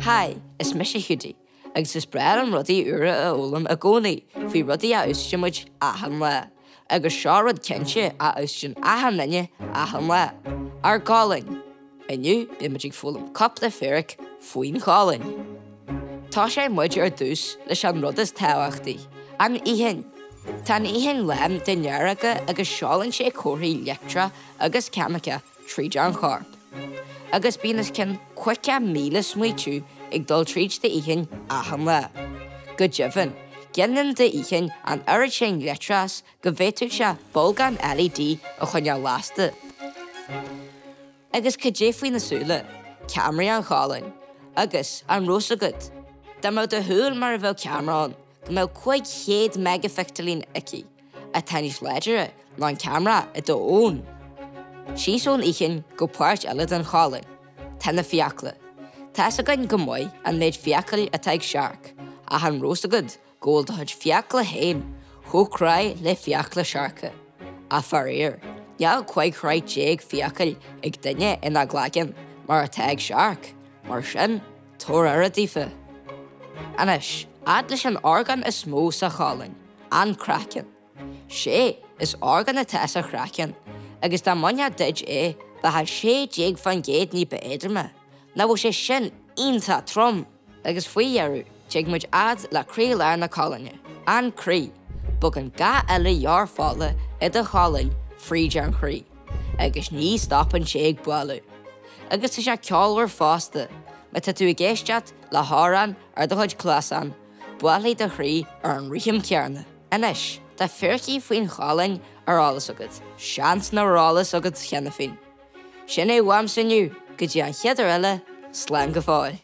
Hi, is mis chudaí, agus is bread an rudaí ura a ólam a gcónaí faoi rudaí a uistimid ahan le, agus seo rud cinse a uistin ahan linne ahan le. Ar gcolainn, inniu b'imiid fólam cúpla féric faoin Cholainn. Tá sé muid ar dús leis an rud is tábhachtaí, an íhin. Tá an íhin lem den nearacha agus seolann sé cóirí leictra agus ceamacha tríd an chorp. Agus bínas cin 50,000 smuitiú ag dul tríd de íhin ahan le. Go dibhann, geanann de íhin an oiread sin leitras go bhhéitú se bolgan LED a chuine lásta. Agus cé faoin nasúla, camraí an Cholainn, agus an rósagad. Tá má de thuúil mar a bheith camrán, go má 500 megapixelín ici, a tanis leidere ná an camera i do ón. Sís ón íchin go páirt eile den Cholainn, tena fiacla. Tás a gan go mói an méid fiacail a taig searc, a han rósagad góil de chuid fiacla hain, thócrai le fiacla searca. A faréir, neall 5 déag fiacail ag duine ina ghlagan mar a taig searc, mar sin tóir ar a dífa. Anis, ad leis an organ is mó sa Cholainn, an cracin. Sé is organ a tas a cracin, agus da manya did ba ha sé déag fan géad ní beéidirme. Na bhfuil sé sin ionta trom, agus faoi dhearú, déag muid ad le craoláir na Cholainne, an crí, bug an ga eile jaar fála i de Cholainn fríd an chrí, agus ní stopan sé ag bualú. Agus is sé ceolhar fásta, me tá tú i ggéisteat le háran ar do chuid chlasan, bualaí de chrí ar an rithim cearna. Anis, tá fearchaí faoin Cholainn ar álas agad, seans na rálas agad cheana fin. Sin é bham sanniu, go dtí an cheadar eile, slán go fáil.